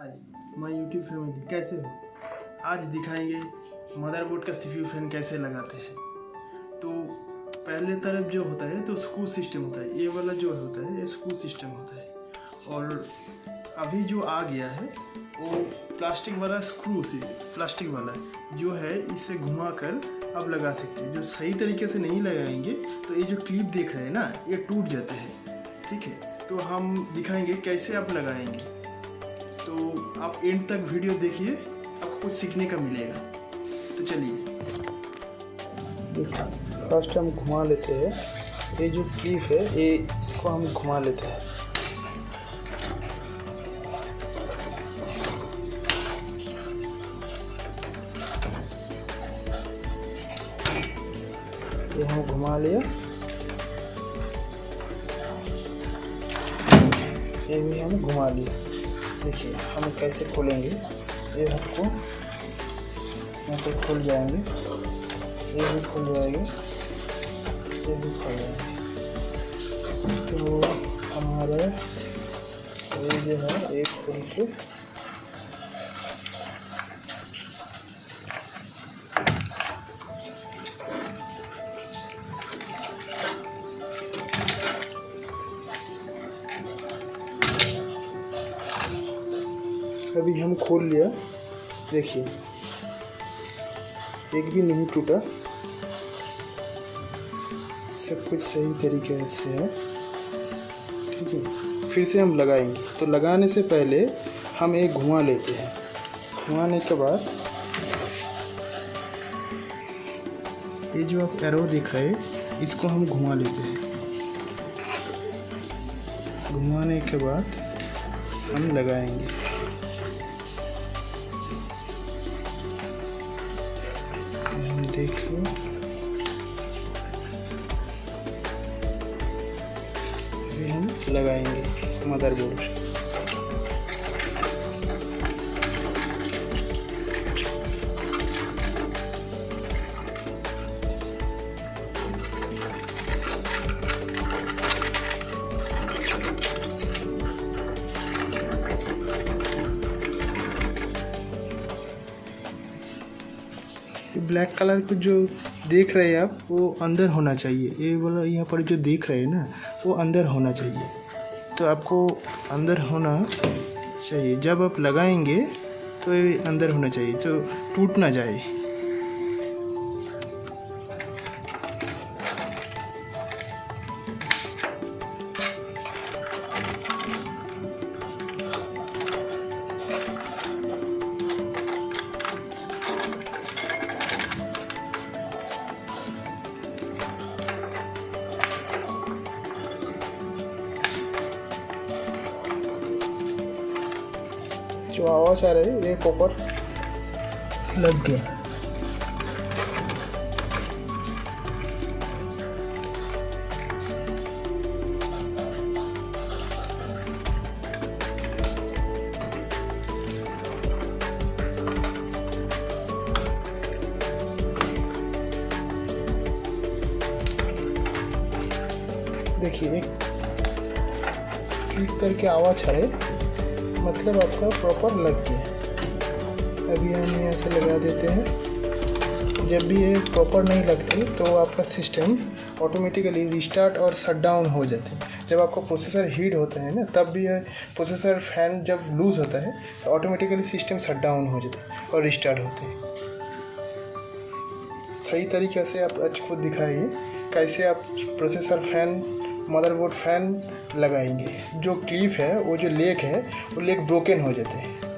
Hi my YouTube family, कैसे हो। आज दिखाएंगे मदरबोर्ड का सीपीयू फैन कैसे लगाते हैं। तो पहले तरफ जो होता है तो स्क्रू सिस्टम होता है, ये वाला जो होता है ये स्क्रू सिस्टम होता है। और अभी जो आ गया है वो प्लास्टिक वाला स्क्रू से प्लास्टिक वाला जो है, इसे घुमा कर आप लगा सकते हैं। जो सही तरीके से नहीं लगाएंगे तो ये जो क्लिप देख रहे हैं ना, ये टूट जाते हैं। ठीक है, तो हम दिखाएंगे कैसे आप लगाएंगे। तो आप एंड तक वीडियो देखिए, आपको कुछ सीखने का मिलेगा। तो चलिए, फर्स्ट हम घुमा लेते हैं। ये जो क्लिप है ये इसको हम घुमा लेते हैं। ये हम घुमा लिया, ये भी हम घुमा लिया। देखिए हम कैसे खोलेंगे। ये आपको यहाँ पे खुल जाएंगे, ये भी खुल जाएंगे, ये भी खुल जाएंगे। तो हमारा ये जो है एक खुल के अभी हम खोल लिया। देखिए एक भी नहीं टूटा, सब कुछ सही तरीके से है। ठीक है, फिर से हम लगाएंगे। तो लगाने से पहले हम एक घुमा लेते हैं। घुमाने के बाद ये जो आप एरो दिख रहे हैं इसको हम घुमा लेते हैं। घुमाने के बाद हम लगाएंगे। देखिए अभी हम लगाएंगे मदरबोर्ड। ब्लैक कलर को जो देख रहे हैं आप वो अंदर होना चाहिए। ये वाला यहाँ पर जो देख रहे हैं ना वो अंदर होना चाहिए। तो आपको अंदर होना चाहिए। जब आप लगाएंगे तो ये अंदर होना चाहिए, तो टूट ना जाए। जो आवाज़ आ रही है ये कॉपर लग गया। देखिए एक क्लिक करके आवाज़ आ रही है, मतलब आपका प्रॉपर लग गया। अभी हम यहाँ से लगा देते हैं। जब भी ये प्रॉपर नहीं लगती तो आपका सिस्टम ऑटोमेटिकली रिस्टार्ट और शट डाउन हो जाते हैं। जब आपका प्रोसेसर हीट होता है ना, तब भी प्रोसेसर फैन जब लूज़ होता है तो ऑटोमेटिकली सिस्टम शट डाउन हो जाता है और रिस्टार्ट होते हैं। सही तरीके से आप आज खुद दिखाइए कैसे आप प्रोसेसर फैन मदरबोर्ड फैन लगाएंगे। जो क्लिप है वो जो लेग है वो लेग ब्रोकन हो जाते हैं।